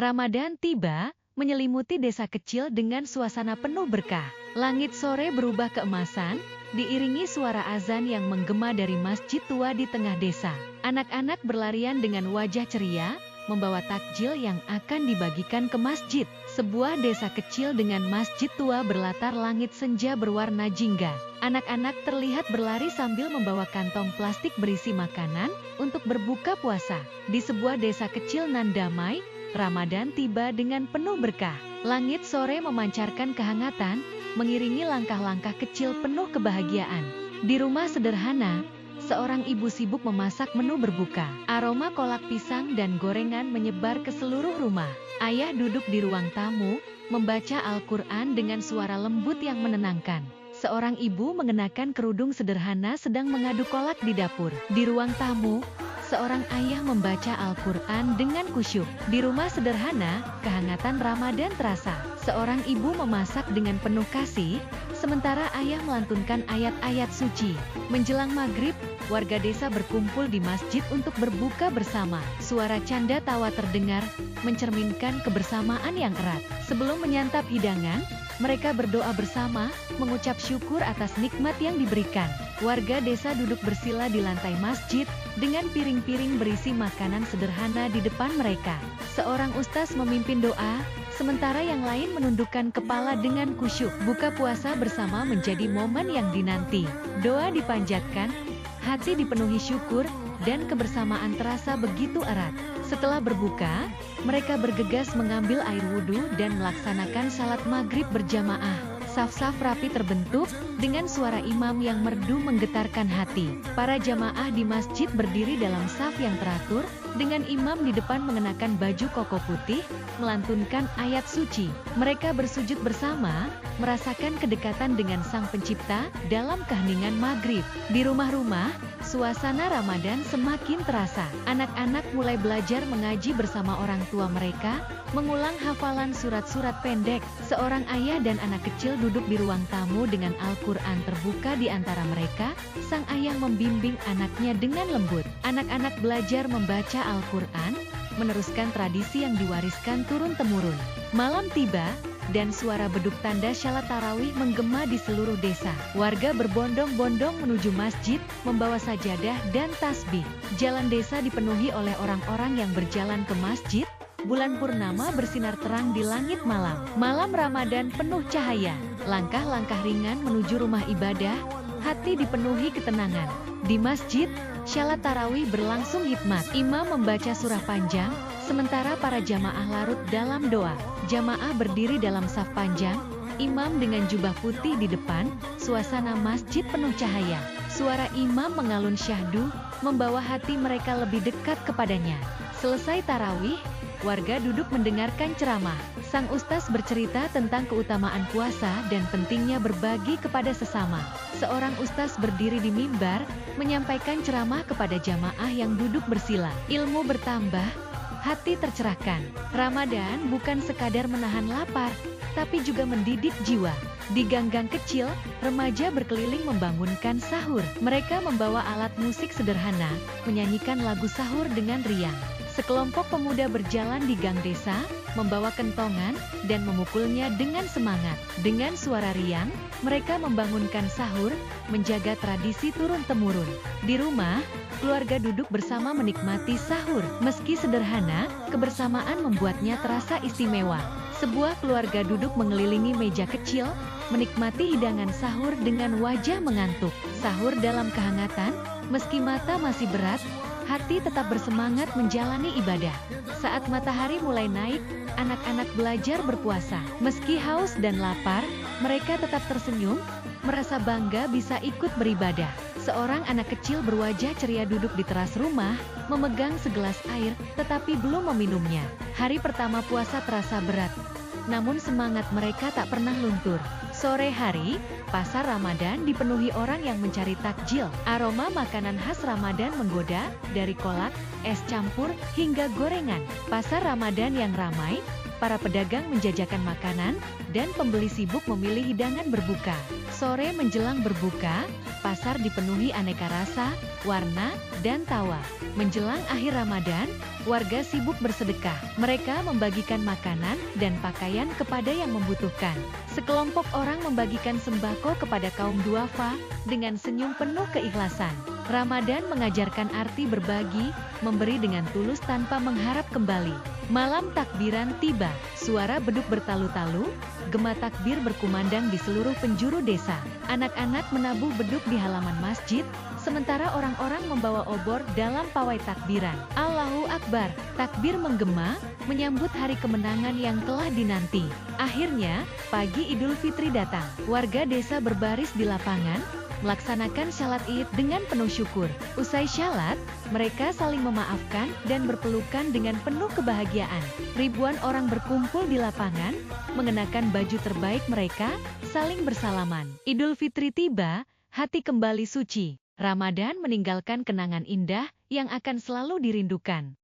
Ramadan tiba, menyelimuti desa kecil dengan suasana penuh berkah. Langit sore berubah keemasan, diiringi suara azan yang menggema dari masjid tua di tengah desa. Anak-anak berlarian dengan wajah ceria, membawa takjil yang akan dibagikan ke masjid. Sebuah desa kecil dengan masjid tua berlatar langit senja berwarna jingga. Anak-anak terlihat berlari sambil membawa kantong plastik berisi makanan untuk berbuka puasa. Di sebuah desa kecil nan damai, Ramadan tiba dengan penuh berkah. Langit sore memancarkan kehangatan, mengiringi langkah-langkah kecil penuh kebahagiaan. Di rumah sederhana, seorang ibu sibuk memasak menu berbuka. Aroma kolak pisang dan gorengan menyebar ke seluruh rumah. Ayah duduk di ruang tamu, membaca Al-Quran dengan suara lembut yang menenangkan. Seorang ibu mengenakan kerudung sederhana sedang mengaduk kolak di dapur. Di ruang tamu, seorang ayah membaca Al-Quran dengan khusyuk. Di rumah sederhana, kehangatan Ramadan terasa. Seorang ibu memasak dengan penuh kasih, sementara ayah melantunkan ayat-ayat suci. Menjelang maghrib, warga desa berkumpul di masjid untuk berbuka bersama. Suara canda tawa terdengar, mencerminkan kebersamaan yang erat. Sebelum menyantap hidangan, mereka berdoa bersama, mengucap syukur atas nikmat yang diberikan. Warga desa duduk bersila di lantai masjid, dengan piring-piring berisi makanan sederhana di depan mereka. Seorang ustaz memimpin doa, sementara yang lain menundukkan kepala dengan khusyuk. Buka puasa bersama menjadi momen yang dinanti. Doa dipanjatkan, hati dipenuhi syukur, dan kebersamaan terasa begitu erat. Setelah berbuka, mereka bergegas mengambil air wudhu dan melaksanakan salat maghrib berjamaah. Saf-saf rapi terbentuk, dengan suara imam yang merdu menggetarkan hati. Para jamaah di masjid berdiri dalam saf yang teratur, dengan imam di depan mengenakan baju koko putih, melantunkan ayat suci. Mereka bersujud bersama, merasakan kedekatan dengan Sang Pencipta dalam keheningan maghrib. Di rumah-rumah, suasana Ramadan semakin terasa. Anak-anak mulai belajar mengaji bersama orang tua mereka, mengulang hafalan surat-surat pendek. Seorang ayah dan anak kecil duduk di ruang tamu dengan Al-Quran terbuka di antara mereka. Sang ayah membimbing anaknya dengan lembut. Anak-anak belajar membaca Al-Quran, meneruskan tradisi yang diwariskan turun-temurun. Malam tiba, dan suara beduk tanda syalat tarawih menggema di seluruh desa. Warga berbondong-bondong menuju masjid, membawa sajadah dan tasbih. Jalan desa dipenuhi oleh orang-orang yang berjalan ke masjid. Bulan purnama bersinar terang di langit malam. Malam Ramadan penuh cahaya. Langkah-langkah ringan menuju rumah ibadah, hati dipenuhi ketenangan. Di masjid, syalat tarawih berlangsung hikmat. Imam membaca surah panjang, sementara para jamaah larut dalam doa. Jamaah berdiri dalam saf panjang, imam dengan jubah putih di depan, suasana masjid penuh cahaya. Suara imam mengalun syahdu, membawa hati mereka lebih dekat kepadanya. Selesai tarawih, warga duduk mendengarkan ceramah. Sang ustaz bercerita tentang keutamaan puasa dan pentingnya berbagi kepada sesama. Seorang ustaz berdiri di mimbar, menyampaikan ceramah kepada jamaah yang duduk bersila. Ilmu bertambah, hati tercerahkan. Ramadan bukan sekadar menahan lapar, tapi juga mendidik jiwa. Di gang-gang kecil, remaja berkeliling membangunkan sahur. Mereka membawa alat musik sederhana, menyanyikan lagu sahur dengan riang. Sekelompok pemuda berjalan di gang desa, membawa kentongan, dan memukulnya dengan semangat. Dengan suara riang, mereka membangunkan sahur, menjaga tradisi turun-temurun. Di rumah, keluarga duduk bersama menikmati sahur. Meski sederhana, kebersamaan membuatnya terasa istimewa. Sebuah keluarga duduk mengelilingi meja kecil, menikmati hidangan sahur dengan wajah mengantuk. Sahur dalam kehangatan, meski mata masih berat, hati tetap bersemangat menjalani ibadah. Saat matahari mulai naik, anak-anak belajar berpuasa. Meski haus dan lapar, mereka tetap tersenyum, merasa bangga bisa ikut beribadah. Seorang anak kecil berwajah ceria duduk di teras rumah, memegang segelas air, tetapi belum meminumnya. Hari pertama puasa terasa berat, namun semangat mereka tak pernah luntur. Sore hari, pasar Ramadan dipenuhi orang yang mencari takjil. Aroma makanan khas Ramadan menggoda, dari kolak, es campur, hingga gorengan. Pasar Ramadan yang ramai, para pedagang menjajakan makanan, dan pembeli sibuk memilih hidangan berbuka. Sore menjelang berbuka, pasar dipenuhi aneka rasa, warna, dan tawa. Menjelang akhir Ramadan, warga sibuk bersedekah. Mereka membagikan makanan dan pakaian kepada yang membutuhkan. Sekelompok orang membagikan sembako kepada kaum duafa dengan senyum penuh keikhlasan. Ramadan mengajarkan arti berbagi, memberi dengan tulus tanpa mengharap kembali. Malam takbiran tiba, suara beduk bertalu-talu, gema takbir berkumandang di seluruh penjuru desa. Anak-anak menabuh beduk di halaman masjid, sementara orang-orang membawa obor dalam pawai takbiran. Allahu Akbar, takbir menggema, menyambut hari kemenangan yang telah dinanti. Akhirnya, pagi Idul Fitri datang. Warga desa berbaris di lapangan, melaksanakan syalat Id dengan penuh syukur. Usai syalat, mereka saling memaafkan dan berpelukan dengan penuh kebahagiaan. Ribuan orang berkumpul di lapangan, mengenakan baju terbaik mereka, saling bersalaman. Idul Fitri tiba, hati kembali suci. Ramadan meninggalkan kenangan indah yang akan selalu dirindukan.